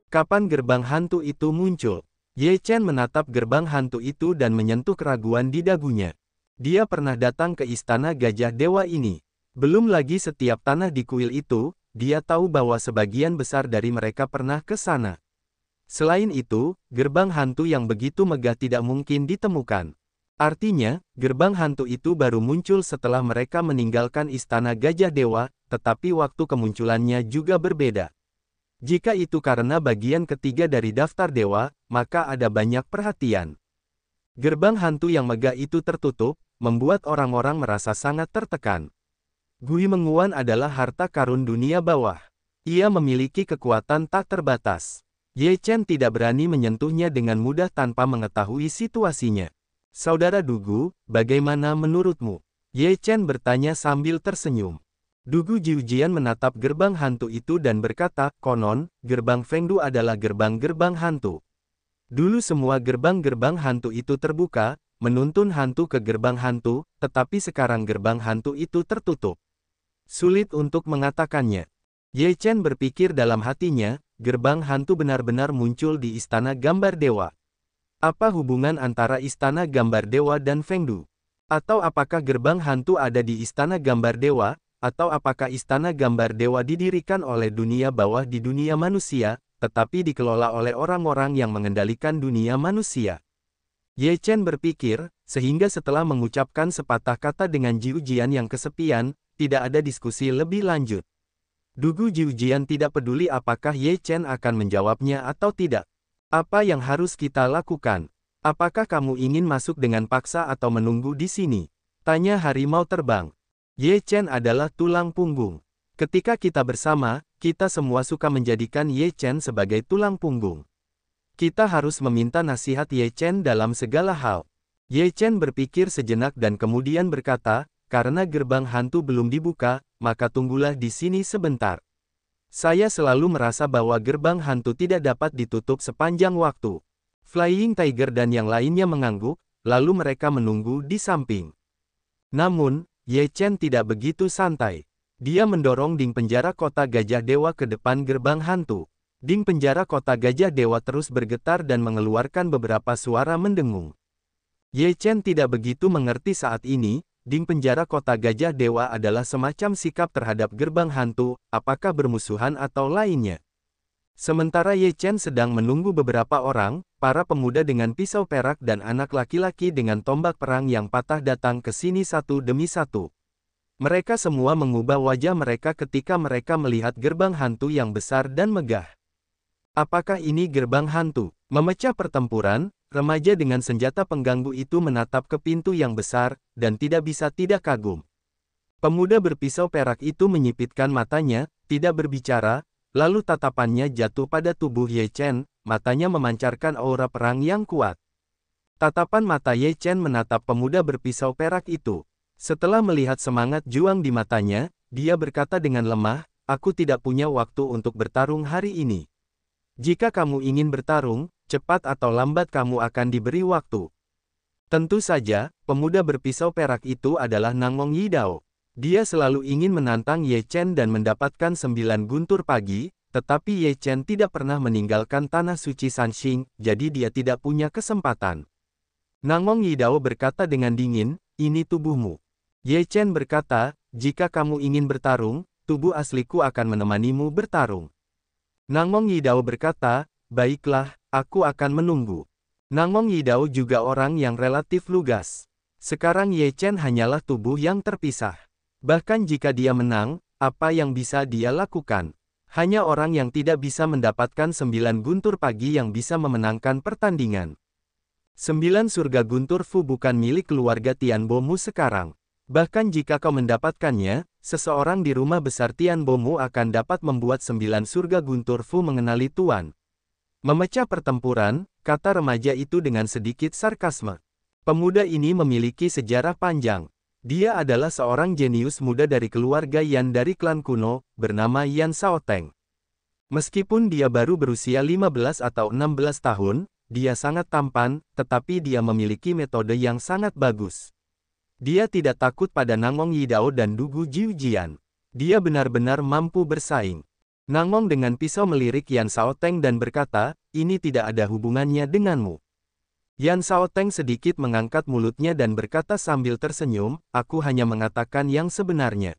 Kapan gerbang hantu itu muncul? Ye Chen menatap gerbang hantu itu dan menyentuh keraguan di dagunya. Dia pernah datang ke istana gajah dewa ini. Belum lagi setiap tanah di kuil itu, dia tahu bahwa sebagian besar dari mereka pernah ke sana. Selain itu, gerbang hantu yang begitu megah tidak mungkin ditemukan. Artinya, gerbang hantu itu baru muncul setelah mereka meninggalkan istana gajah dewa, tetapi waktu kemunculannya juga berbeda. Jika itu karena bagian ketiga dari daftar dewa, maka ada banyak perhatian. Gerbang hantu yang megah itu tertutup, membuat orang-orang merasa sangat tertekan. Gui Menguan adalah harta karun dunia bawah. Ia memiliki kekuatan tak terbatas. Ye Chen tidak berani menyentuhnya dengan mudah tanpa mengetahui situasinya. Saudara Dugu, bagaimana menurutmu? Ye Chen bertanya sambil tersenyum. Dugu Jiujian menatap gerbang hantu itu dan berkata, konon, gerbang Fengdu adalah gerbang-gerbang hantu. Dulu semua gerbang-gerbang hantu itu terbuka, menuntun hantu ke gerbang hantu, tetapi sekarang gerbang hantu itu tertutup. Sulit untuk mengatakannya. Ye Chen berpikir dalam hatinya, gerbang hantu benar-benar muncul di istana gambar dewa. Apa hubungan antara istana gambar dewa dan Fengdu? Atau apakah gerbang hantu ada di istana gambar dewa? Atau apakah istana gambar dewa didirikan oleh dunia bawah di dunia manusia, tetapi dikelola oleh orang-orang yang mengendalikan dunia manusia? Ye Chen berpikir, sehingga setelah mengucapkan sepatah kata dengan Jiujian yang kesepian, tidak ada diskusi lebih lanjut. Dugu Jiujian tidak peduli apakah Ye Chen akan menjawabnya atau tidak. Apa yang harus kita lakukan? Apakah kamu ingin masuk dengan paksa atau menunggu di sini? Tanya harimau terbang. Ye Chen adalah tulang punggung. Ketika kita bersama, kita semua suka menjadikan Ye Chen sebagai tulang punggung. Kita harus meminta nasihat Ye Chen dalam segala hal. Ye Chen berpikir sejenak dan kemudian berkata, karena gerbang hantu belum dibuka, maka tunggulah di sini sebentar. Saya selalu merasa bahwa gerbang hantu tidak dapat ditutup sepanjang waktu. Flying Tiger dan yang lainnya mengangguk, lalu mereka menunggu di samping. Namun, Ye Chen tidak begitu santai. Dia mendorong dinding penjara kota gajah dewa ke depan gerbang hantu. Dinding penjara kota gajah dewa terus bergetar dan mengeluarkan beberapa suara mendengung. Ye Chen tidak begitu mengerti saat ini, dinding penjara kota gajah dewa adalah semacam sikap terhadap gerbang hantu, apakah bermusuhan atau lainnya. Sementara Ye Chen sedang menunggu beberapa orang, para pemuda dengan pisau perak dan anak laki-laki dengan tombak perang yang patah datang ke sini satu demi satu. Mereka semua mengubah wajah mereka ketika mereka melihat gerbang hantu yang besar dan megah. Apakah ini gerbang hantu? Memecah pertempuran, remaja dengan senjata pengganggu itu menatap ke pintu yang besar, dan tidak bisa tidak kagum. Pemuda berpisau perak itu menyipitkan matanya, tidak berbicara, lalu tatapannya jatuh pada tubuh Ye Chen, matanya memancarkan aura perang yang kuat. Tatapan mata Ye Chen menatap pemuda berpisau perak itu. Setelah melihat semangat juang di matanya, dia berkata dengan lemah, aku tidak punya waktu untuk bertarung hari ini. Jika kamu ingin bertarung, cepat atau lambat kamu akan diberi waktu. Tentu saja, pemuda berpisau perak itu adalah Nangong Yidao. Dia selalu ingin menantang Ye Chen dan mendapatkan 9 guntur pagi, tetapi Ye Chen tidak pernah meninggalkan tanah suci Sanxing, jadi dia tidak punya kesempatan. Nangong Yidao berkata dengan dingin, ini tubuhmu. Ye Chen berkata, jika kamu ingin bertarung, tubuh asliku akan menemanimu bertarung. Nangong Yidao berkata, baiklah, aku akan menunggu. Nangong Yidao juga orang yang relatif lugas. Sekarang Ye Chen hanyalah tubuh yang terpisah. Bahkan jika dia menang, apa yang bisa dia lakukan? Hanya orang yang tidak bisa mendapatkan 9 guntur pagi yang bisa memenangkan pertandingan. 9 surga guntur Fu bukan milik keluarga Tianbomu sekarang. Bahkan jika kau mendapatkannya, seseorang di rumah besar Tianbomu akan dapat membuat 9 surga guntur Fu mengenali Tuan. Memecah pertempuran, kata remaja itu dengan sedikit sarkasme. Pemuda ini memiliki sejarah panjang. Dia adalah seorang jenius muda dari keluarga Yan dari klan kuno, bernama Yan Shaoteng. Meskipun dia baru berusia 15 atau 16 tahun, dia sangat tampan, tetapi dia memiliki metode yang sangat bagus. Dia tidak takut pada Nangong Yidao dan Dugu Jiujian. Dia benar-benar mampu bersaing. Nangong dengan pisau melirik Yan Shaoteng dan berkata, ini tidak ada hubungannya denganmu. Yan Shaoteng sedikit mengangkat mulutnya dan berkata sambil tersenyum, aku hanya mengatakan yang sebenarnya.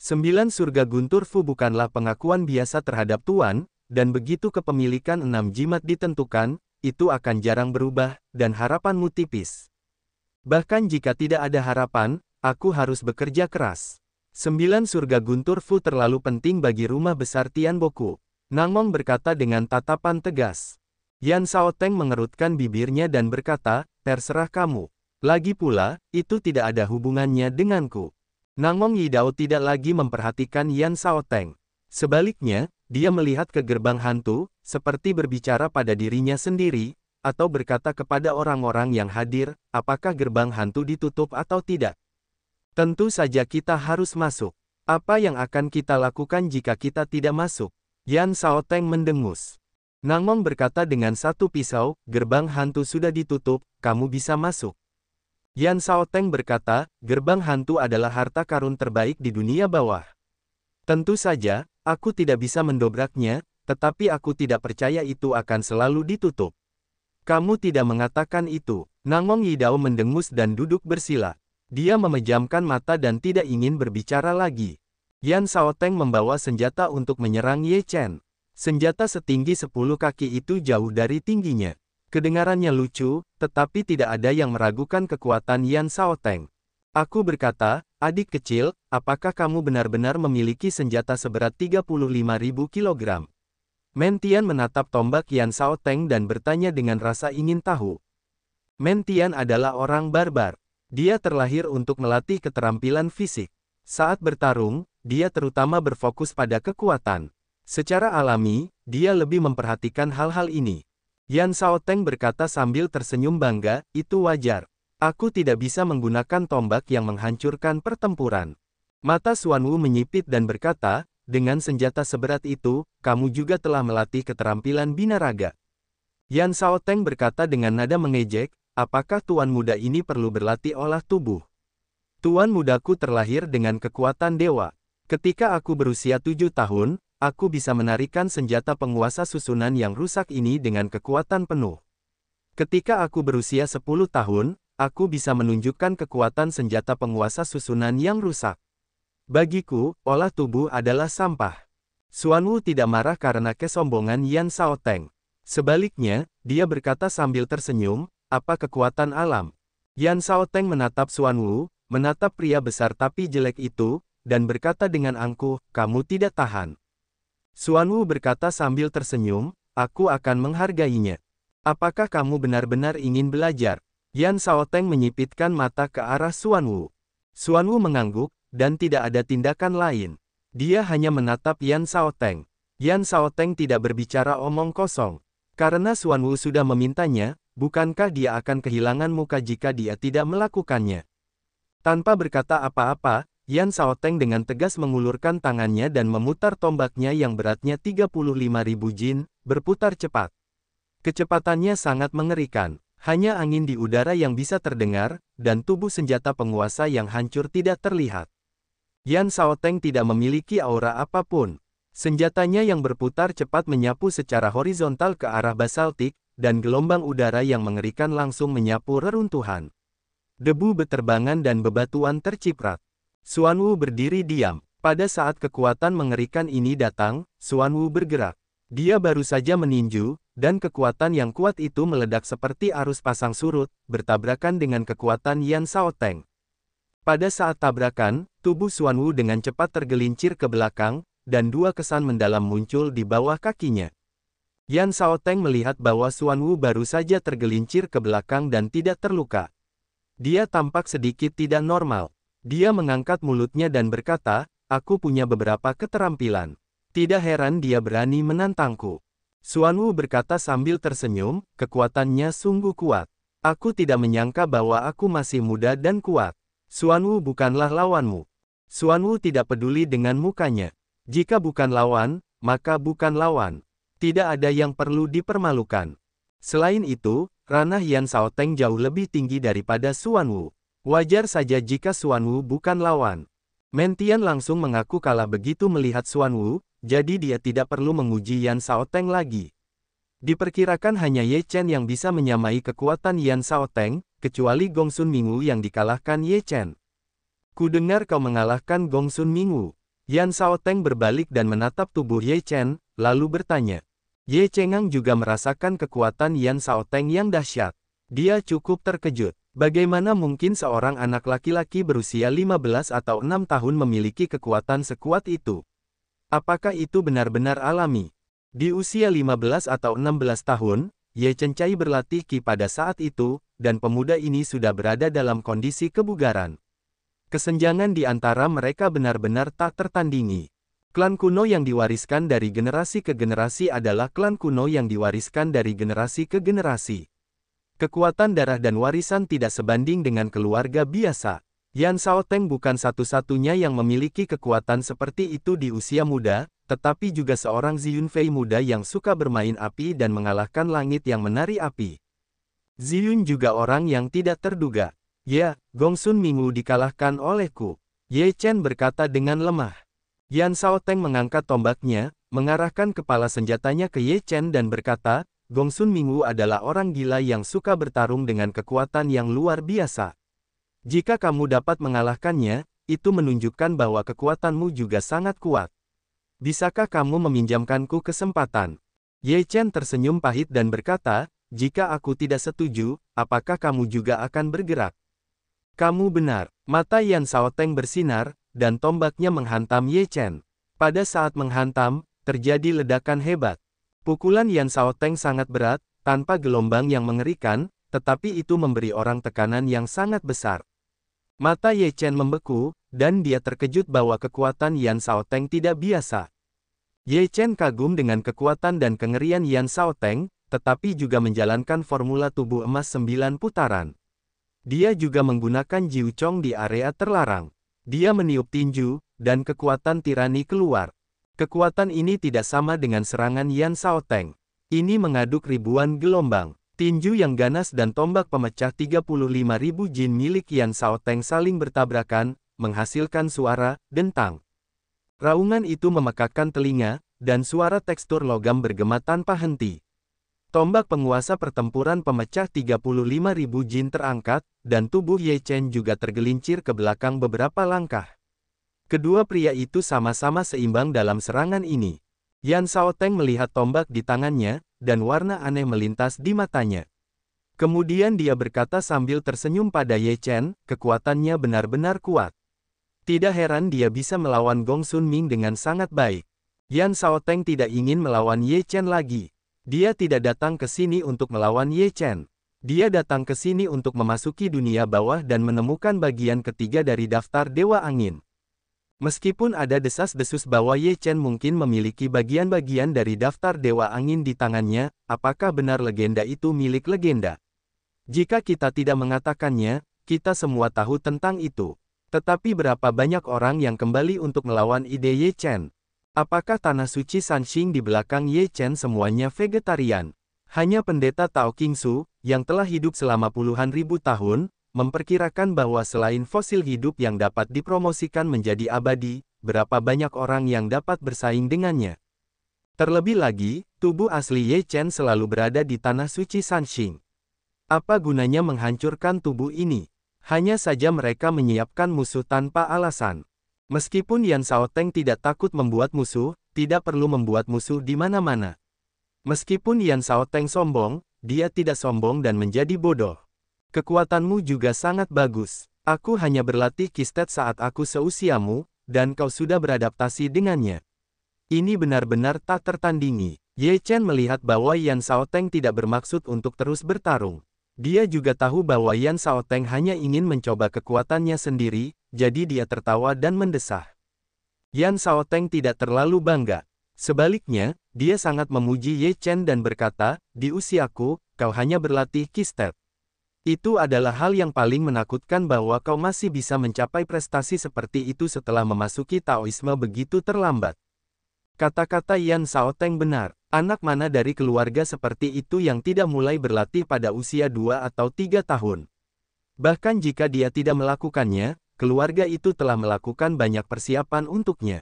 9 surga Guntur Fu bukanlah pengakuan biasa terhadap Tuan, dan begitu kepemilikan 6 jimat ditentukan, itu akan jarang berubah, dan harapanmu tipis. Bahkan jika tidak ada harapan, aku harus bekerja keras. 9 surga Guntur Fu terlalu penting bagi rumah besar Tianboku. Nangong berkata dengan tatapan tegas. Yan Shaoteng mengerutkan bibirnya dan berkata, terserah kamu. Lagi pula, itu tidak ada hubungannya denganku. Nangong Yidao tidak lagi memperhatikan Yan Shaoteng. Sebaliknya, dia melihat ke gerbang hantu, seperti berbicara pada dirinya sendiri, atau berkata kepada orang-orang yang hadir, apakah gerbang hantu ditutup atau tidak. Tentu saja kita harus masuk. Apa yang akan kita lakukan jika kita tidak masuk? Yan Shaoteng mendengus. Nangong berkata dengan satu pisau, gerbang hantu sudah ditutup, kamu bisa masuk. Yan Shaoteng berkata, gerbang hantu adalah harta karun terbaik di dunia bawah. Tentu saja, aku tidak bisa mendobraknya, tetapi aku tidak percaya itu akan selalu ditutup. Kamu tidak mengatakan itu. Nangong Yidao mendengus dan duduk bersila. Dia memejamkan mata dan tidak ingin berbicara lagi. Yan Shaoteng membawa senjata untuk menyerang Ye Chen. Senjata setinggi 10 kaki itu jauh dari tingginya. Kedengarannya lucu, tetapi tidak ada yang meragukan kekuatan Yan Shaoteng. Aku berkata, adik kecil, apakah kamu benar-benar memiliki senjata seberat 35.000 kg? Mentian menatap tombak Yan Shaoteng dan bertanya dengan rasa ingin tahu. Mentian adalah orang barbar. Dia terlahir untuk melatih keterampilan fisik. Saat bertarung, dia terutama berfokus pada kekuatan. Secara alami, dia lebih memperhatikan hal-hal ini. Yan Shaoteng berkata sambil tersenyum bangga, itu wajar. Aku tidak bisa menggunakan tombak yang menghancurkan pertempuran. Mata Xuan Wu menyipit dan berkata, dengan senjata seberat itu, kamu juga telah melatih keterampilan binaraga. Yan Shaoteng berkata dengan nada mengejek, apakah tuan muda ini perlu berlatih olah tubuh? Tuan mudaku terlahir dengan kekuatan dewa. Ketika aku berusia 7 tahun, aku bisa menarikan senjata penguasa susunan yang rusak ini dengan kekuatan penuh. Ketika aku berusia 10 tahun, aku bisa menunjukkan kekuatan senjata penguasa susunan yang rusak. Bagiku, olah tubuh adalah sampah. Xuan Wu tidak marah karena kesombongan Yan Shaoteng. Sebaliknya, dia berkata sambil tersenyum, apa kekuatan alam? Yan Shaoteng menatap Xuan Wu, menatap pria besar tapi jelek itu, dan berkata dengan angkuh, kamu tidak tahan. Xuan Wu berkata sambil tersenyum, aku akan menghargainya. Apakah kamu benar-benar ingin belajar? Yan Shaoteng menyipitkan mata ke arah Xuan Wu. Xuan Wu mengangguk, dan tidak ada tindakan lain. Dia hanya menatap Yan Shaoteng. Yan Shaoteng tidak berbicara omong kosong. Karena Xuan Wu sudah memintanya, bukankah dia akan kehilangan muka jika dia tidak melakukannya? Tanpa berkata apa-apa, Yan Shaoteng dengan tegas mengulurkan tangannya dan memutar tombaknya yang beratnya 35.000 jin, berputar cepat. Kecepatannya sangat mengerikan. Hanya angin di udara yang bisa terdengar, dan tubuh senjata penguasa yang hancur tidak terlihat. Yan Shaoteng tidak memiliki aura apapun. Senjatanya yang berputar cepat menyapu secara horizontal ke arah basaltik, dan gelombang udara yang mengerikan langsung menyapu reruntuhan. Debu beterbangan dan bebatuan terciprat. Xuan Wu berdiri diam. Pada saat kekuatan mengerikan ini datang, Xuan Wu bergerak. Dia baru saja meninju, dan kekuatan yang kuat itu meledak seperti arus pasang surut, bertabrakan dengan kekuatan Yan Shaoteng. Pada saat tabrakan, tubuh Xuan Wu dengan cepat tergelincir ke belakang, dan dua kesan mendalam muncul di bawah kakinya. Yan Shaoteng melihat bahwa Xuan Wu baru saja tergelincir ke belakang dan tidak terluka. Dia tampak sedikit tidak normal. Dia mengangkat mulutnya dan berkata, aku punya beberapa keterampilan. Tidak heran dia berani menantangku. Xuan Wu berkata sambil tersenyum, kekuatannya sungguh kuat. Aku tidak menyangka bahwa aku masih muda dan kuat. Xuan Wu bukanlah lawanmu. Xuan Wu tidak peduli dengan mukanya. Jika bukan lawan, maka bukan lawan. Tidak ada yang perlu dipermalukan. Selain itu, ranah Yan Shaoteng jauh lebih tinggi daripada Xuan Wu. Wajar saja jika Xuan Wu bukan lawan. Mentian langsung mengaku kalah begitu melihat Xuan Wu, jadi dia tidak perlu menguji Yan Shaoteng lagi. Diperkirakan hanya Ye Chen yang bisa menyamai kekuatan Yan Shaoteng, kecuali Gongsun Mingu yang dikalahkan Ye Chen. Ku dengar kau mengalahkan Gongsun Mingu. Yan Shaoteng berbalik dan menatap tubuh Ye Chen, lalu bertanya. Ye Chengang juga merasakan kekuatan Yan Shaoteng yang dahsyat. Dia cukup terkejut. Bagaimana mungkin seorang anak laki-laki berusia 15 atau 6 tahun memiliki kekuatan sekuat itu? Apakah itu benar-benar alami? Di usia 15 atau 16 tahun, Ye Chen Chai berlatih Qi pada saat itu, dan pemuda ini sudah berada dalam kondisi kebugaran. Kesenjangan di antara mereka benar-benar tak tertandingi. Klan kuno yang diwariskan dari generasi ke generasi adalah klan kuno yang diwariskan dari generasi ke generasi. Kekuatan darah dan warisan tidak sebanding dengan keluarga biasa. Yan Shaoteng bukan satu-satunya yang memiliki kekuatan seperti itu di usia muda, tetapi juga seorang Ziyunfei muda yang suka bermain api dan mengalahkan langit yang menari api. Ziyun juga orang yang tidak terduga. Ya, Gongsun Mingu dikalahkan olehku. Ye Chen berkata dengan lemah. Yan Shaoteng mengangkat tombaknya, mengarahkan kepala senjatanya ke Ye Chen dan berkata, Gongsun Mingu adalah orang gila yang suka bertarung dengan kekuatan yang luar biasa. Jika kamu dapat mengalahkannya, itu menunjukkan bahwa kekuatanmu juga sangat kuat. Bisakah kamu meminjamkanku kesempatan? Ye Chen tersenyum pahit dan berkata, jika aku tidak setuju, apakah kamu juga akan bergerak? Kamu benar. Mata Yan Shaoteng bersinar, dan tombaknya menghantam Ye Chen. Pada saat menghantam, terjadi ledakan hebat. Pukulan Yan Shaoteng sangat berat, tanpa gelombang yang mengerikan, tetapi itu memberi orang tekanan yang sangat besar. Mata Ye Chen membeku, dan dia terkejut bahwa kekuatan Yan Shaoteng tidak biasa. Ye Chen kagum dengan kekuatan dan kengerian Yan Shaoteng, tetapi juga menjalankan formula tubuh emas 9 putaran. Dia juga menggunakan Jiu Chong di area terlarang. Dia meniup tinju, dan kekuatan tirani keluar. Kekuatan ini tidak sama dengan serangan Yan Shaoteng. Ini mengaduk ribuan gelombang. Tinju yang ganas dan tombak pemecah 35.000 jin milik Yan Shaoteng saling bertabrakan, menghasilkan suara dentang. Raungan itu memekakkan telinga, dan suara tekstur logam bergema tanpa henti. Tombak penguasa pertempuran pemecah 35.000 jin terangkat, dan tubuh Ye Chen juga tergelincir ke belakang beberapa langkah. Kedua pria itu sama-sama seimbang dalam serangan ini. Yan Shaoteng melihat tombak di tangannya, dan warna aneh melintas di matanya. Kemudian dia berkata sambil tersenyum pada Ye Chen, kekuatannya benar-benar kuat. Tidak heran dia bisa melawan Gongsun Ming dengan sangat baik. Yan Shaoteng tidak ingin melawan Ye Chen lagi. Dia tidak datang ke sini untuk melawan Ye Chen. Dia datang ke sini untuk memasuki dunia bawah dan menemukan bagian ketiga dari daftar Dewa Angin. Meskipun ada desas-desus bahwa Ye Chen mungkin memiliki bagian-bagian dari daftar Dewa Angin di tangannya, apakah benar legenda itu milik legenda? Jika kita tidak mengatakannya, kita semua tahu tentang itu. Tetapi berapa banyak orang yang kembali untuk melawan ide Ye Chen? Apakah tanah suci Sanxing di belakang Ye Chen semuanya vegetarian? Hanya pendeta Tao Qingsu, yang telah hidup selama puluhan ribu tahun, memperkirakan bahwa selain fosil hidup yang dapat dipromosikan menjadi abadi, berapa banyak orang yang dapat bersaing dengannya. Terlebih lagi, tubuh asli Ye Chen selalu berada di tanah suci Sanxing. Apa gunanya menghancurkan tubuh ini? Hanya saja mereka menyiapkan musuh tanpa alasan. Meskipun Yan Shaoteng tidak takut membuat musuh, tidak perlu membuat musuh di mana-mana. Meskipun Yan Shaoteng sombong, dia tidak sombong dan menjadi bodoh. Kekuatanmu juga sangat bagus. Aku hanya berlatih Qistet saat aku seusiamu, dan kau sudah beradaptasi dengannya. Ini benar-benar tak tertandingi. Ye Chen melihat bahwa Yan Shaoteng tidak bermaksud untuk terus bertarung. Dia juga tahu bahwa Yan Shaoteng hanya ingin mencoba kekuatannya sendiri, jadi dia tertawa dan mendesah. Yan Shaoteng tidak terlalu bangga. Sebaliknya, dia sangat memuji Ye Chen dan berkata, di usiaku, kau hanya berlatih Qistet. Itu adalah hal yang paling menakutkan bahwa kau masih bisa mencapai prestasi seperti itu setelah memasuki Taoisme begitu terlambat. Kata-kata Yan Shaoteng benar. Anak mana dari keluarga seperti itu yang tidak mulai berlatih pada usia 2 atau 3 tahun? Bahkan jika dia tidak melakukannya, keluarga itu telah melakukan banyak persiapan untuknya.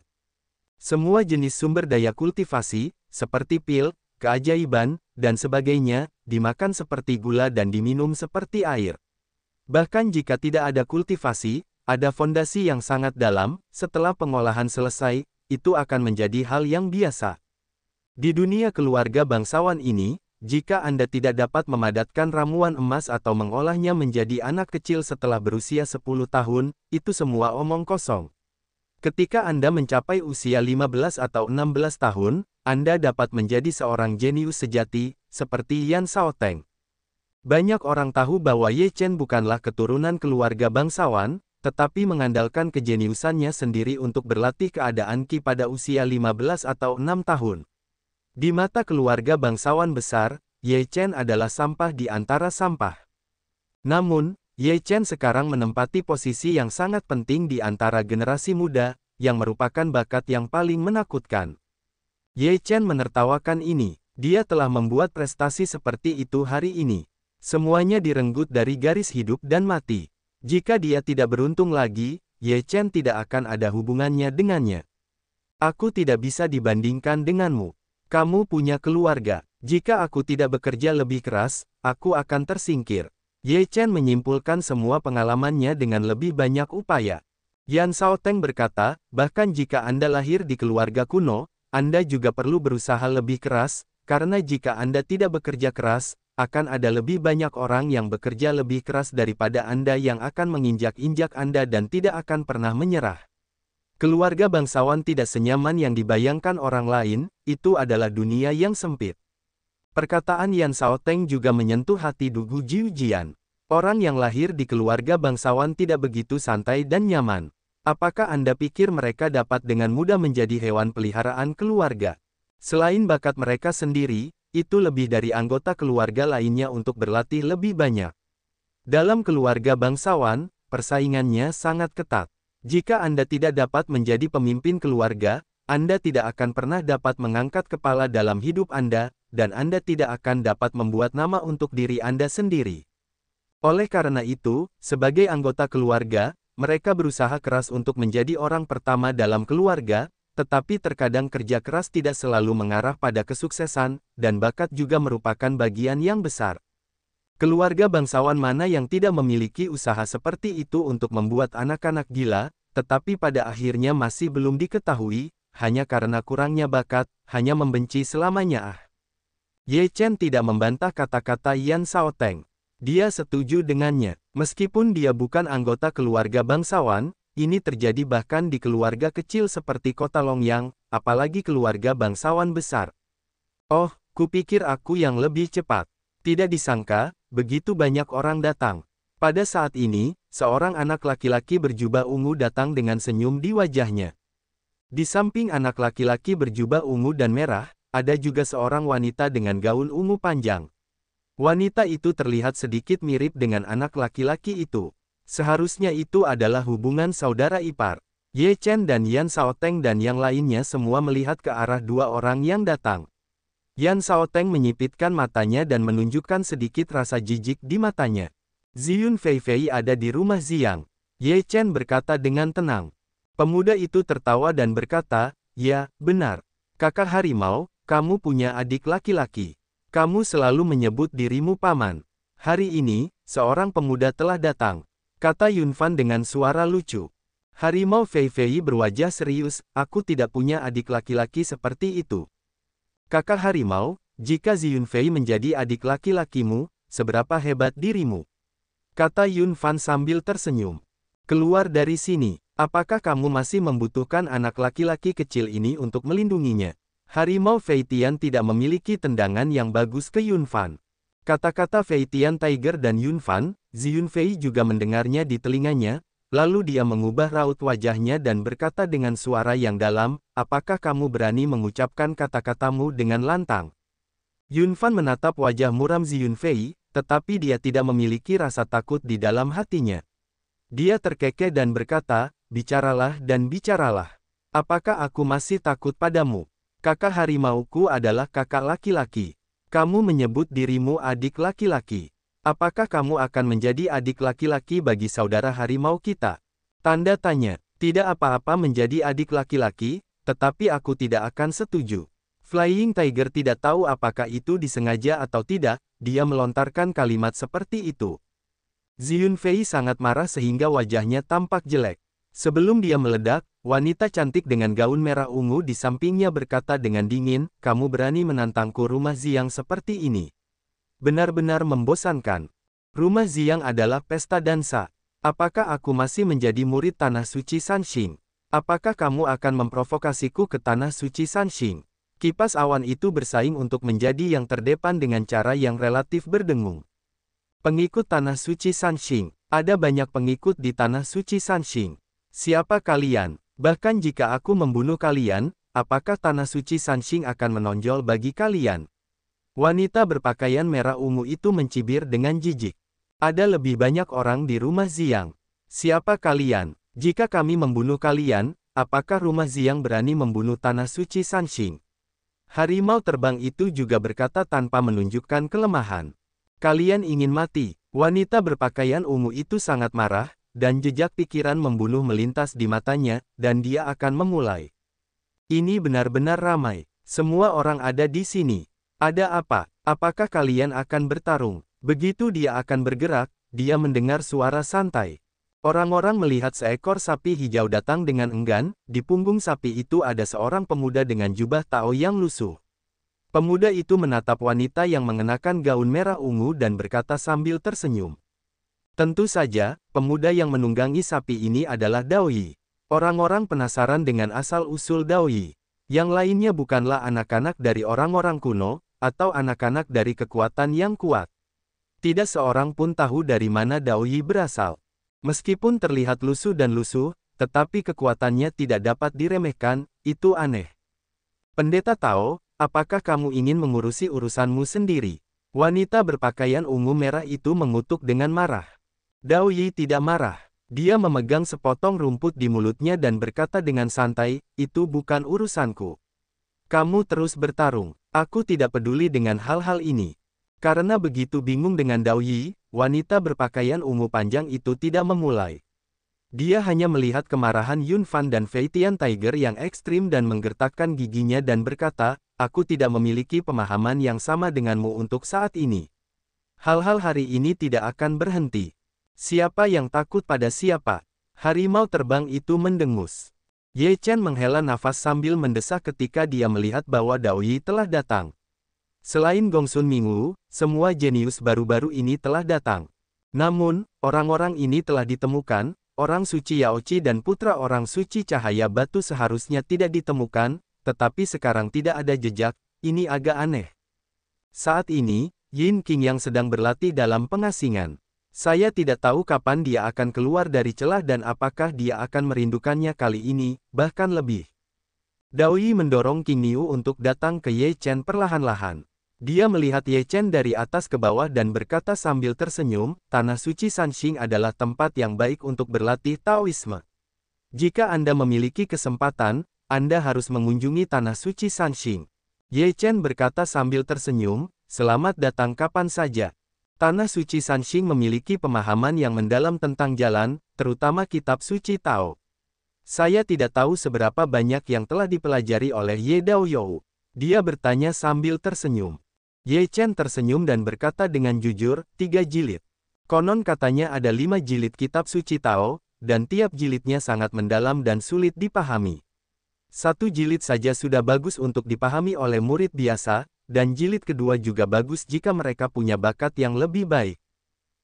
Semua jenis sumber daya kultivasi, seperti pil, keajaiban, dan sebagainya, dimakan seperti gula dan diminum seperti air. Bahkan jika tidak ada kultivasi, ada fondasi yang sangat dalam, setelah pengolahan selesai, itu akan menjadi hal yang biasa. Di dunia keluarga bangsawan ini, jika Anda tidak dapat memadatkan ramuan emas atau mengolahnya menjadi anak kecil setelah berusia 10 tahun, itu semua omong kosong. Ketika Anda mencapai usia 15 atau 16 tahun, Anda dapat menjadi seorang jenius sejati, seperti Yan Shaoteng. Banyak orang tahu bahwa Ye Chen bukanlah keturunan keluarga bangsawan, tetapi mengandalkan kejeniusannya sendiri untuk berlatih keadaan Qi pada usia 15 atau 6 tahun. Di mata keluarga bangsawan besar, Ye Chen adalah sampah di antara sampah. Namun, Ye Chen sekarang menempati posisi yang sangat penting di antara generasi muda, yang merupakan bakat yang paling menakutkan. Ye Chen menertawakan ini. Dia telah membuat prestasi seperti itu hari ini. Semuanya direnggut dari garis hidup dan mati. Jika dia tidak beruntung lagi, Ye Chen tidak akan ada hubungannya dengannya. Aku tidak bisa dibandingkan denganmu. Kamu punya keluarga. Jika aku tidak bekerja lebih keras, aku akan tersingkir. Ye Chen menyimpulkan semua pengalamannya dengan lebih banyak upaya. Yan Shaoteng berkata, bahkan jika Anda lahir di keluarga kuno, Anda juga perlu berusaha lebih keras, karena jika Anda tidak bekerja keras, akan ada lebih banyak orang yang bekerja lebih keras daripada Anda yang akan menginjak-injak Anda dan tidak akan pernah menyerah. Keluarga bangsawan tidak senyaman yang dibayangkan orang lain, itu adalah dunia yang sempit. Perkataan Yan Shaoteng juga menyentuh hati Du Gujiujian. Orang yang lahir di keluarga bangsawan tidak begitu santai dan nyaman. Apakah Anda pikir mereka dapat dengan mudah menjadi hewan peliharaan keluarga? Selain bakat mereka sendiri, itu lebih dari anggota keluarga lainnya untuk berlatih lebih banyak. Dalam keluarga bangsawan, persaingannya sangat ketat. Jika Anda tidak dapat menjadi pemimpin keluarga, Anda tidak akan pernah dapat mengangkat kepala dalam hidup Anda, dan Anda tidak akan dapat membuat nama untuk diri Anda sendiri. Oleh karena itu, sebagai anggota keluarga, mereka berusaha keras untuk menjadi orang pertama dalam keluarga, tetapi terkadang kerja keras tidak selalu mengarah pada kesuksesan, dan bakat juga merupakan bagian yang besar. Keluarga bangsawan mana yang tidak memiliki usaha seperti itu untuk membuat anak-anak gila, tetapi pada akhirnya masih belum diketahui, hanya karena kurangnya bakat, hanya membenci selamanya. Ye Chen tidak membantah kata-kata Yan Shaoteng. Dia setuju dengannya. Meskipun dia bukan anggota keluarga bangsawan, ini terjadi bahkan di keluarga kecil seperti kota Longyang, apalagi keluarga bangsawan besar. Oh, kupikir aku yang lebih cepat. Tidak disangka, begitu banyak orang datang. Pada saat ini, seorang anak laki-laki berjubah ungu datang dengan senyum di wajahnya. Di samping anak laki-laki berjubah ungu dan merah, ada juga seorang wanita dengan gaun ungu panjang. Wanita itu terlihat sedikit mirip dengan anak laki-laki itu. Seharusnya itu adalah hubungan saudara ipar. Ye Chen dan Yan Shaoteng dan yang lainnya semua melihat ke arah dua orang yang datang. Yan Shaoteng menyipitkan matanya dan menunjukkan sedikit rasa jijik di matanya. Ziyun Feifei ada di rumah Ziyang. Ye Chen berkata dengan tenang. Pemuda itu tertawa dan berkata, ya, benar. Kakak harimau, kamu punya adik laki-laki. Kamu selalu menyebut dirimu paman. Hari ini, seorang pemuda telah datang, kata Yunfan dengan suara lucu. Harimau Feifei berwajah serius, aku tidak punya adik laki-laki seperti itu. Kakak harimau, jika Ziyunfei menjadi adik laki-lakimu, seberapa hebat dirimu? Kata Yunfan sambil tersenyum. Keluar dari sini, apakah kamu masih membutuhkan anak laki-laki kecil ini untuk melindunginya? Harimau Feitian tidak memiliki tendangan yang bagus ke Yunfan. Kata-kata Feitian Tiger dan Yunfan, Ziyunfei juga mendengarnya di telinganya, lalu dia mengubah raut wajahnya dan berkata dengan suara yang dalam, apakah kamu berani mengucapkan kata-katamu dengan lantang? Yunfan menatap wajah muram Ziyunfei, tetapi dia tidak memiliki rasa takut di dalam hatinya. Dia terkekeh dan berkata, bicaralah dan bicaralah. Apakah aku masih takut padamu? Kakak harimauku adalah kakak laki-laki. Kamu menyebut dirimu adik laki-laki. Apakah kamu akan menjadi adik laki-laki bagi saudara harimau kita? Tanda tanya. Tidak apa-apa menjadi adik laki-laki, tetapi aku tidak akan setuju. Flying Tiger tidak tahu apakah itu disengaja atau tidak, dia melontarkan kalimat seperti itu. Ziyun Fei sangat marah sehingga wajahnya tampak jelek. Sebelum dia meledak, wanita cantik dengan gaun merah ungu di sampingnya berkata dengan dingin, "Kamu berani menantangku rumah Ziyang seperti ini? Benar-benar membosankan. Rumah Ziyang adalah pesta dansa. Apakah aku masih menjadi murid Tanah Suci Sanxing? Apakah kamu akan memprovokasiku ke Tanah Suci Sanxing?" Kipas awan itu bersaing untuk menjadi yang terdepan dengan cara yang relatif berdengung. Pengikut Tanah Suci Sanxing. Ada banyak pengikut di Tanah Suci Sanxing. Siapa kalian? Bahkan jika aku membunuh kalian, apakah Tanah Suci Sanxing akan menonjol bagi kalian? Wanita berpakaian merah ungu itu mencibir dengan jijik. Ada lebih banyak orang di rumah Ziyang. Siapa kalian? Jika kami membunuh kalian, apakah rumah Ziyang berani membunuh Tanah Suci Sanxing? Harimau terbang itu juga berkata tanpa menunjukkan kelemahan. Kalian ingin mati. Wanita berpakaian ungu itu sangat marah, dan jejak pikiran membunuh melintas di matanya, dan dia akan memulai. Ini benar-benar ramai. Semua orang ada di sini. Ada apa? Apakah kalian akan bertarung? Begitu dia akan bergerak, dia mendengar suara santai. Orang-orang melihat seekor sapi hijau datang dengan enggan, di punggung sapi itu ada seorang pemuda dengan jubah Tao yang lusuh. Pemuda itu menatap wanita yang mengenakan gaun merah ungu dan berkata sambil tersenyum. Tentu saja, pemuda yang menunggangi sapi ini adalah Dao Yi. Orang-orang penasaran dengan asal-usul Dao Yi. Yang lainnya bukanlah anak-anak dari orang-orang kuno, atau anak-anak dari kekuatan yang kuat. Tidak seorang pun tahu dari mana Dao Yi berasal. Meskipun terlihat lusuh dan lusuh, tetapi kekuatannya tidak dapat diremehkan, itu aneh. Pendeta Tao, apakah kamu ingin mengurusi urusanmu sendiri? Wanita berpakaian ungu merah itu mengutuk dengan marah. Dao Yi tidak marah. Dia memegang sepotong rumput di mulutnya dan berkata dengan santai, itu bukan urusanku. Kamu terus bertarung. Aku tidak peduli dengan hal-hal ini. Karena begitu bingung dengan Dao Yi, wanita berpakaian ungu panjang itu tidak memulai. Dia hanya melihat kemarahan Yun Fan dan Fei Tian Tiger yang ekstrim dan menggertakkan giginya dan berkata, aku tidak memiliki pemahaman yang sama denganmu untuk saat ini. Hal-hal hari ini tidak akan berhenti. Siapa yang takut pada siapa? Harimau terbang itu mendengus. Ye Chen menghela nafas sambil mendesak ketika dia melihat bahwa Dao Yi telah datang. Selain Gongsun Mingwu, semua jenius baru-baru ini telah datang. Namun, orang-orang ini telah ditemukan, orang suci Yaoci dan putra orang suci cahaya batu seharusnya tidak ditemukan, tetapi sekarang tidak ada jejak, ini agak aneh. Saat ini, Yin Qing yang sedang berlatih dalam pengasingan. Saya tidak tahu kapan dia akan keluar dari celah dan apakah dia akan merindukannya kali ini, bahkan lebih. Dao Yi mendorong Qing Niu untuk datang ke Ye Chen perlahan-lahan. Dia melihat Ye Chen dari atas ke bawah dan berkata sambil tersenyum, Tanah Suci Sanxing adalah tempat yang baik untuk berlatih Taoisme. Jika Anda memiliki kesempatan, Anda harus mengunjungi Tanah Suci Sanxing. Ye Chen berkata sambil tersenyum, selamat datang kapan saja. Tanah Suci Sanxing memiliki pemahaman yang mendalam tentang jalan, terutama kitab suci Tao. Saya tidak tahu seberapa banyak yang telah dipelajari oleh Ye Daoyou. Dia bertanya sambil tersenyum. Ye Chen tersenyum dan berkata dengan jujur, 3 jilid. Konon katanya ada 5 jilid kitab suci Tao, dan tiap jilidnya sangat mendalam dan sulit dipahami. 1 jilid saja sudah bagus untuk dipahami oleh murid biasa, dan jilid kedua juga bagus jika mereka punya bakat yang lebih baik.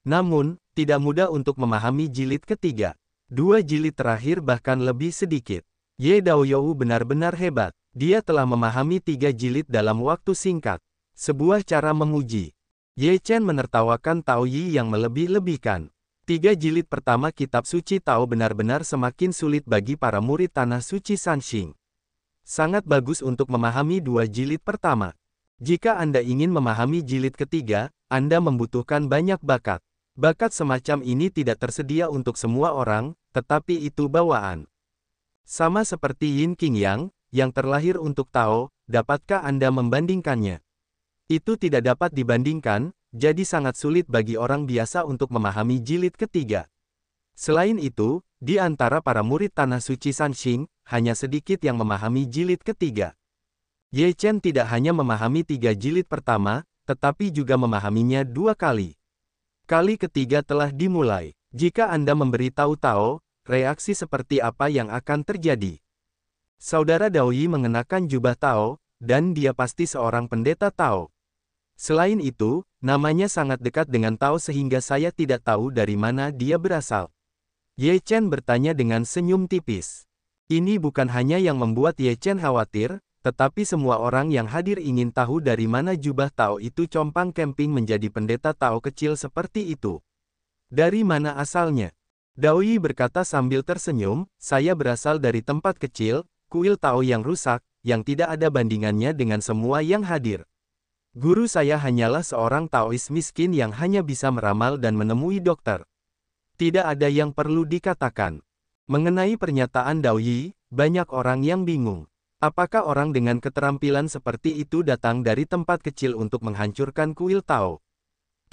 Namun, tidak mudah untuk memahami jilid ketiga. 2 jilid terakhir bahkan lebih sedikit. Ye Daoyou benar-benar hebat. Dia telah memahami 3 jilid dalam waktu singkat. Sebuah cara menguji. Ye Chen menertawakan Tao Yi yang melebih-lebihkan. 3 jilid pertama kitab suci Tao benar-benar semakin sulit bagi para murid Tanah Suci Sanxing. Sangat bagus untuk memahami 2 jilid pertama. Jika Anda ingin memahami jilid ketiga, Anda membutuhkan banyak bakat. Bakat semacam ini tidak tersedia untuk semua orang, tetapi itu bawaan. Sama seperti Yin Qing yang terlahir untuk Tao, dapatkah Anda membandingkannya? Itu tidak dapat dibandingkan, jadi sangat sulit bagi orang biasa untuk memahami jilid ketiga. Selain itu, di antara para murid Tanah Suci Sanxing, hanya sedikit yang memahami jilid ketiga. Ye Chen tidak hanya memahami 3 jilid pertama, tetapi juga memahaminya 2 kali. Kali ketiga telah dimulai. Jika Anda memberitahu Tao, reaksi seperti apa yang akan terjadi? Saudara Daoyi mengenakan jubah Tao, dan dia pasti seorang pendeta Tao. Selain itu, namanya sangat dekat dengan Tao sehingga saya tidak tahu dari mana dia berasal. Ye Chen bertanya dengan senyum tipis. Ini bukan hanya yang membuat Ye Chen khawatir, tetapi semua orang yang hadir ingin tahu dari mana jubah Tao itu compang camping menjadi pendeta Tao kecil seperti itu. Dari mana asalnya? Daoyi berkata sambil tersenyum, saya berasal dari tempat kecil, kuil Tao yang rusak, yang tidak ada bandingannya dengan semua yang hadir. Guru saya hanyalah seorang Taois miskin yang hanya bisa meramal dan menemui dokter. Tidak ada yang perlu dikatakan. Mengenai pernyataan Daoyi, banyak orang yang bingung. Apakah orang dengan keterampilan seperti itu datang dari tempat kecil untuk menghancurkan kuil Tao?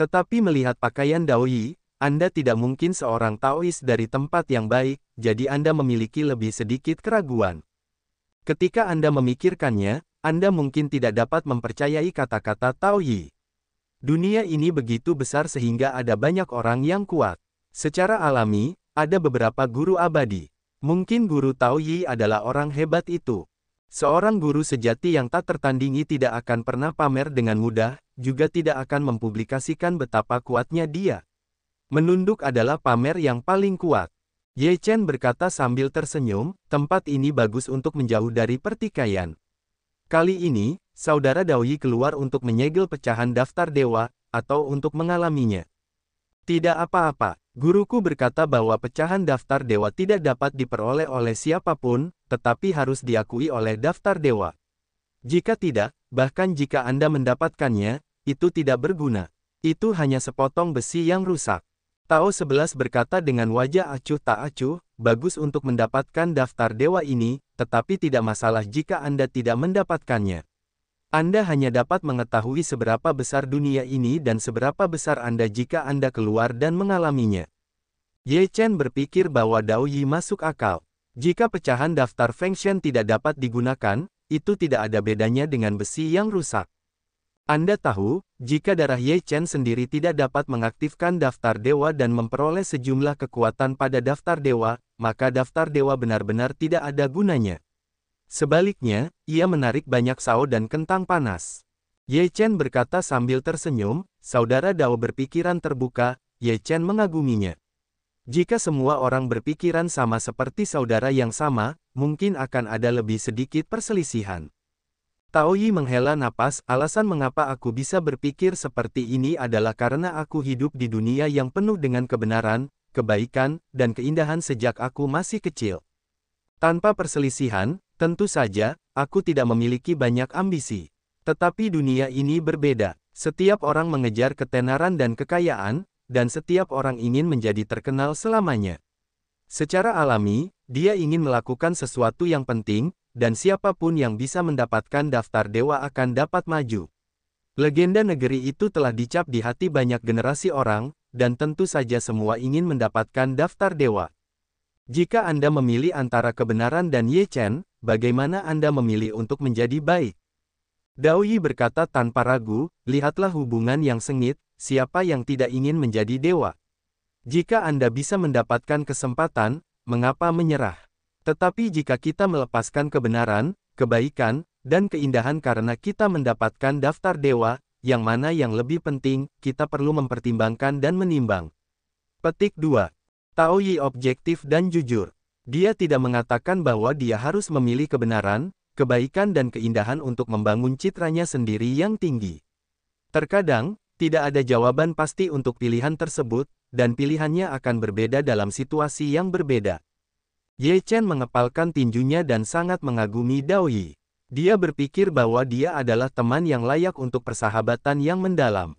Tetapi melihat pakaian Daoyi, Anda tidak mungkin seorang Taois dari tempat yang baik, jadi Anda memiliki lebih sedikit keraguan. Ketika Anda memikirkannya, Anda mungkin tidak dapat mempercayai kata-kata Taoyi. Dunia ini begitu besar sehingga ada banyak orang yang kuat. Secara alami, ada beberapa guru abadi. Mungkin guru Taoyi adalah orang hebat itu. Seorang guru sejati yang tak tertandingi tidak akan pernah pamer dengan mudah, juga tidak akan mempublikasikan betapa kuatnya dia. Menunduk adalah pamer yang paling kuat. Ye Chen berkata sambil tersenyum, tempat ini bagus untuk menjauh dari pertikaian. Kali ini, saudara Daoyi keluar untuk menyegel pecahan daftar dewa, atau untuk mengalaminya. Tidak apa-apa, guruku berkata bahwa pecahan daftar dewa tidak dapat diperoleh oleh siapapun, tetapi harus diakui oleh daftar dewa. Jika tidak, bahkan jika Anda mendapatkannya, itu tidak berguna. Itu hanya sepotong besi yang rusak. Tao 11 berkata dengan wajah acuh tak acuh, bagus untuk mendapatkan daftar dewa ini, tetapi tidak masalah jika Anda tidak mendapatkannya. Anda hanya dapat mengetahui seberapa besar dunia ini dan seberapa besar Anda jika Anda keluar dan mengalaminya. Ye Chen berpikir bahwa Daoyi masuk akal. Jika pecahan daftar Fengshen tidak dapat digunakan, itu tidak ada bedanya dengan besi yang rusak. Anda tahu, jika darah Ye Chen sendiri tidak dapat mengaktifkan daftar dewa dan memperoleh sejumlah kekuatan pada daftar dewa, maka daftar dewa benar-benar tidak ada gunanya. Sebaliknya, ia menarik banyak sao dan kentang panas. Ye Chen berkata sambil tersenyum, saudara Dao berpikiran terbuka, Ye Chen mengaguminya. Jika semua orang berpikiran sama seperti saudara yang sama, mungkin akan ada lebih sedikit perselisihan. Taoyi menghela napas, alasan mengapa aku bisa berpikir seperti ini adalah karena aku hidup di dunia yang penuh dengan kebenaran, kebaikan, dan keindahan sejak aku masih kecil. Tanpa perselisihan, tentu saja, aku tidak memiliki banyak ambisi. Tetapi dunia ini berbeda. Setiap orang mengejar ketenaran dan kekayaan, dan setiap orang ingin menjadi terkenal selamanya. Secara alami, dia ingin melakukan sesuatu yang penting, dan siapapun yang bisa mendapatkan daftar dewa akan dapat maju. Legenda negeri itu telah dicap di hati banyak generasi orang, dan tentu saja semua ingin mendapatkan daftar dewa. Jika Anda memilih antara kebenaran dan Ye Chen, bagaimana Anda memilih untuk menjadi baik? Daoyi berkata tanpa ragu, lihatlah hubungan yang sengit, siapa yang tidak ingin menjadi dewa? Jika Anda bisa mendapatkan kesempatan, mengapa menyerah? Tetapi jika kita melepaskan kebenaran, kebaikan, dan keindahan karena kita mendapatkan daftar dewa, yang mana yang lebih penting, kita perlu mempertimbangkan dan menimbang. Petik 2. Taoyi objektif dan jujur. Dia tidak mengatakan bahwa dia harus memilih kebenaran, kebaikan dan keindahan untuk membangun citranya sendiri yang tinggi. Terkadang, tidak ada jawaban pasti untuk pilihan tersebut, dan pilihannya akan berbeda dalam situasi yang berbeda. Ye Chen mengepalkan tinjunya dan sangat mengagumi Daoyi. Dia berpikir bahwa dia adalah teman yang layak untuk persahabatan yang mendalam.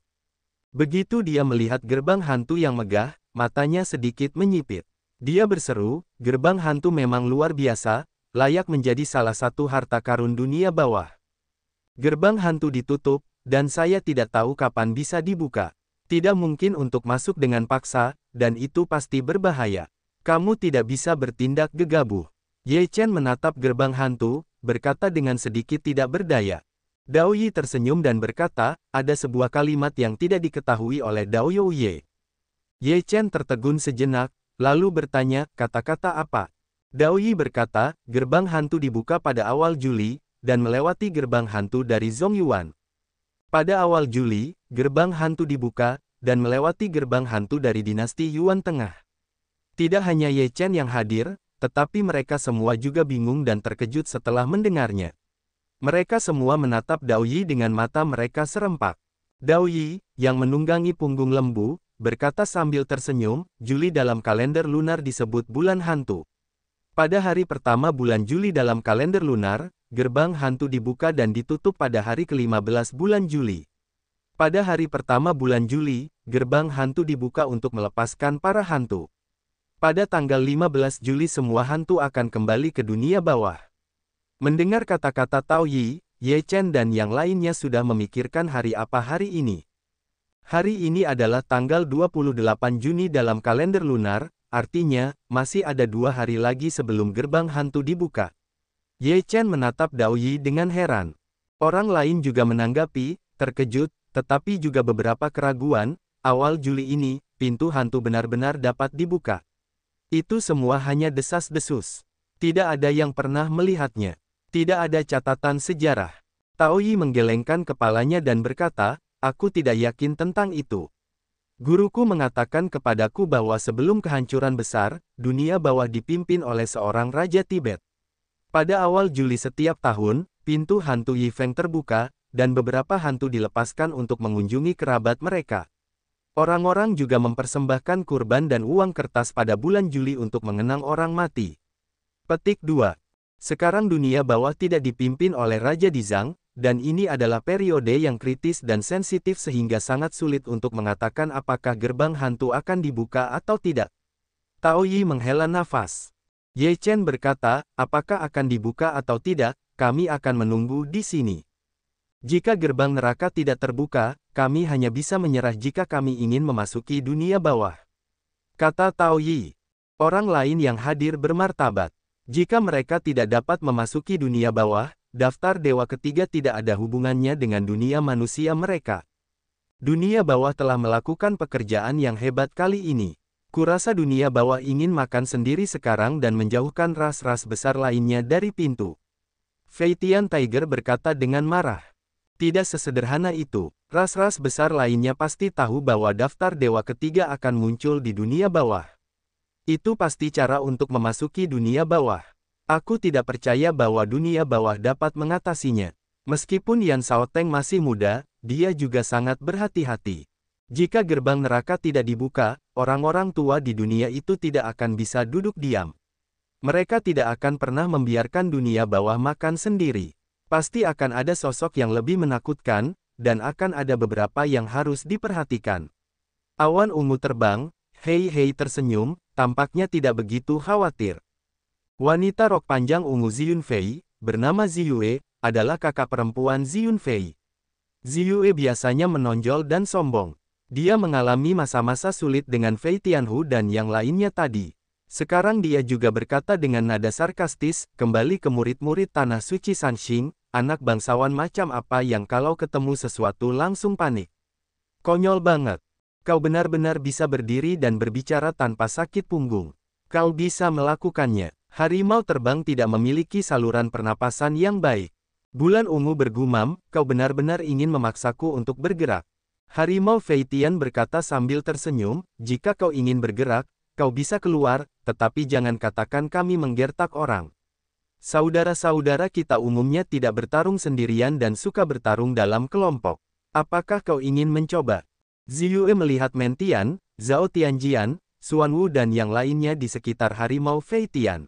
Begitu dia melihat gerbang hantu yang megah, matanya sedikit menyipit. Dia berseru, gerbang hantu memang luar biasa, layak menjadi salah satu harta karun dunia bawah. Gerbang hantu ditutup, dan saya tidak tahu kapan bisa dibuka. Tidak mungkin untuk masuk dengan paksa, dan itu pasti berbahaya. Kamu tidak bisa bertindak gegabah. Ye Chen menatap gerbang hantu, berkata dengan sedikit tidak berdaya. Dao Yi tersenyum dan berkata, ada sebuah kalimat yang tidak diketahui oleh Dao Youye. Ye Chen tertegun sejenak, lalu bertanya, kata-kata apa? Dao Yi berkata, gerbang hantu dibuka pada awal Juli, dan melewati gerbang hantu dari Zongyuan. Pada awal Juli, gerbang hantu dibuka, dan melewati gerbang hantu dari dinasti Yuan Tengah. Tidak hanya Ye Chen yang hadir, tetapi mereka semua juga bingung dan terkejut setelah mendengarnya. Mereka semua menatap Dao Yi dengan mata mereka serempak. Dao Yi, yang menunggangi punggung lembu, berkata sambil tersenyum, Juli dalam kalender lunar disebut bulan hantu. Pada hari pertama bulan Juli dalam kalender lunar, gerbang hantu dibuka dan ditutup pada hari ke-15 bulan Juli. Pada hari pertama bulan Juli, gerbang hantu dibuka untuk melepaskan para hantu. Pada tanggal 15 Juli semua hantu akan kembali ke dunia bawah. Mendengar kata-kata Tao Yi, Ye Chen dan yang lainnya sudah memikirkan hari apa hari ini. Hari ini adalah tanggal 28 Juni dalam kalender lunar, artinya, masih ada 2 hari lagi sebelum gerbang hantu dibuka. Ye Chen menatap Dao Yi dengan heran. Orang lain juga menanggapi, terkejut, tetapi juga beberapa keraguan, awal Juli ini, pintu hantu benar-benar dapat dibuka. Itu semua hanya desas-desus. Tidak ada yang pernah melihatnya. Tidak ada catatan sejarah. Tao Yi menggelengkan kepalanya dan berkata, aku tidak yakin tentang itu. Guruku mengatakan kepadaku bahwa sebelum kehancuran besar, dunia bawah dipimpin oleh seorang raja Tibet. Pada awal Juli setiap tahun, pintu hantu Yifeng terbuka, dan beberapa hantu dilepaskan untuk mengunjungi kerabat mereka. Orang-orang juga mempersembahkan kurban dan uang kertas pada bulan Juli untuk mengenang orang mati. Petik 2. Sekarang dunia bawah tidak dipimpin oleh Raja Dizang, dan ini adalah periode yang kritis dan sensitif sehingga sangat sulit untuk mengatakan apakah gerbang hantu akan dibuka atau tidak. Tao Yi menghela nafas. Ye Chen berkata, apakah akan dibuka atau tidak, kami akan menunggu di sini. Jika gerbang neraka tidak terbuka, kami hanya bisa menyerah jika kami ingin memasuki dunia bawah. Kata Tao Yi. Orang lain yang hadir bermartabat. Jika mereka tidak dapat memasuki dunia bawah, daftar dewa ketiga tidak ada hubungannya dengan dunia manusia mereka. Dunia bawah telah melakukan pekerjaan yang hebat kali ini. Kurasa dunia bawah ingin makan sendiri sekarang dan menjauhkan ras-ras besar lainnya dari pintu. Fei Tian Tiger berkata dengan marah. Tidak sesederhana itu, ras-ras besar lainnya pasti tahu bahwa daftar dewa ketiga akan muncul di dunia bawah. Itu pasti cara untuk memasuki dunia bawah. Aku tidak percaya bahwa dunia bawah dapat mengatasinya. Meskipun Yan Shaoteng masih muda, dia juga sangat berhati-hati. Jika gerbang neraka tidak dibuka, orang-orang tua di dunia itu tidak akan bisa duduk diam. Mereka tidak akan pernah membiarkan dunia bawah makan sendiri. Pasti akan ada sosok yang lebih menakutkan, dan akan ada beberapa yang harus diperhatikan. Awan ungu terbang, Hei Hei tersenyum, tampaknya tidak begitu khawatir. Wanita rok panjang ungu Ziyunfei, bernama Ziyue, adalah kakak perempuan Ziyunfei. Ziyue biasanya menonjol dan sombong. Dia mengalami masa-masa sulit dengan Fei Tianhu dan yang lainnya tadi. Sekarang dia juga berkata dengan nada sarkastis, kembali ke murid-murid Tanah Suci Sanxing, anak bangsawan macam apa yang kalau ketemu sesuatu langsung panik. Konyol banget. Kau benar-benar bisa berdiri dan berbicara tanpa sakit punggung. Kau bisa melakukannya. Harimau terbang tidak memiliki saluran pernapasan yang baik. Bulan ungu bergumam, kau benar-benar ingin memaksaku untuk bergerak. Harimau Fei Tian berkata sambil tersenyum, jika kau ingin bergerak, kau bisa keluar, tetapi jangan katakan kami menggertak orang. Saudara-saudara kita umumnya tidak bertarung sendirian dan suka bertarung dalam kelompok. Apakah kau ingin mencoba? Ziyue melihat Mentian, Zhao Tianjian, Xuan Wu dan yang lainnya di sekitar Harimau Fei Tian.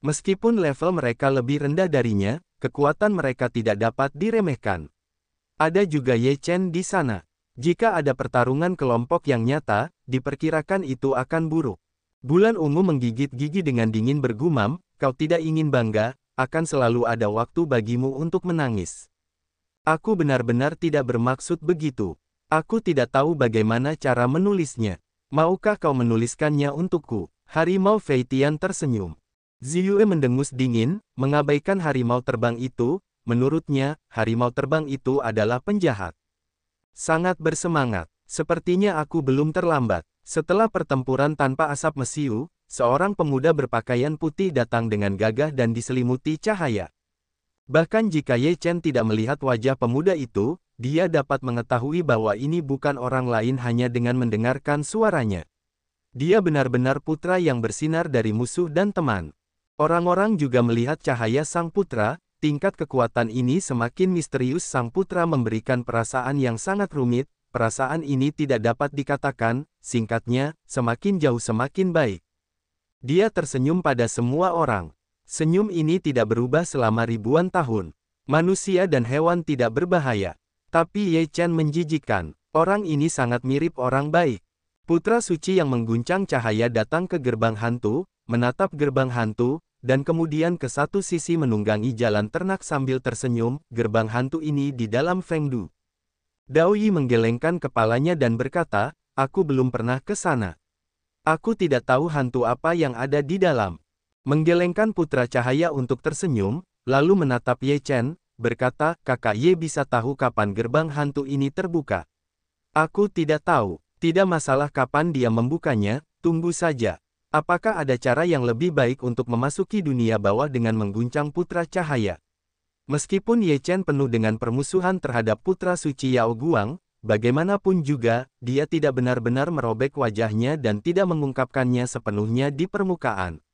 Meskipun level mereka lebih rendah darinya, kekuatan mereka tidak dapat diremehkan. Ada juga Ye Chen di sana. Jika ada pertarungan kelompok yang nyata, diperkirakan itu akan buruk. Bulan ungu menggigit gigi dengan dingin bergumam, kau tidak ingin bangga, akan selalu ada waktu bagimu untuk menangis. Aku benar-benar tidak bermaksud begitu. Aku tidak tahu bagaimana cara menulisnya. Maukah kau menuliskannya untukku? Harimau Feitian tersenyum. Ziyue mendengus dingin, mengabaikan harimau terbang itu. Menurutnya, harimau terbang itu adalah penjahat. Sangat bersemangat. Sepertinya aku belum terlambat. Setelah pertempuran tanpa asap mesiu, seorang pemuda berpakaian putih datang dengan gagah dan diselimuti cahaya. Bahkan jika Ye Chen tidak melihat wajah pemuda itu, dia dapat mengetahui bahwa ini bukan orang lain hanya dengan mendengarkan suaranya. Dia benar-benar putra yang bersinar dari musuh dan teman. Orang-orang juga melihat cahaya sang putra, tingkat kekuatan ini semakin misterius. Sang putra memberikan perasaan yang sangat rumit, perasaan ini tidak dapat dikatakan, singkatnya, semakin jauh semakin baik. Dia tersenyum pada semua orang. Senyum ini tidak berubah selama ribuan tahun. Manusia dan hewan tidak berbahaya. Tapi Ye Chen menjijikkan. Orang ini sangat mirip orang baik. Putra suci yang mengguncang cahaya datang ke gerbang hantu, menatap gerbang hantu, dan kemudian ke satu sisi menunggangi jalan ternak sambil tersenyum. Gerbang hantu ini di dalam Fengdu. Dao Yi menggelengkan kepalanya dan berkata, aku belum pernah ke sana. Aku tidak tahu hantu apa yang ada di dalam. Menggelengkan putra cahaya untuk tersenyum, lalu menatap Ye Chen, berkata, kakak Ye bisa tahu kapan gerbang hantu ini terbuka. Aku tidak tahu. Tidak masalah kapan dia membukanya, tunggu saja. Apakah ada cara yang lebih baik untuk memasuki dunia bawah dengan mengguncang putra cahaya? Meskipun Ye Chen penuh dengan permusuhan terhadap putra suci Yao Guang, bagaimanapun juga, dia tidak benar-benar merobek wajahnya dan tidak mengungkapkannya sepenuhnya di permukaan.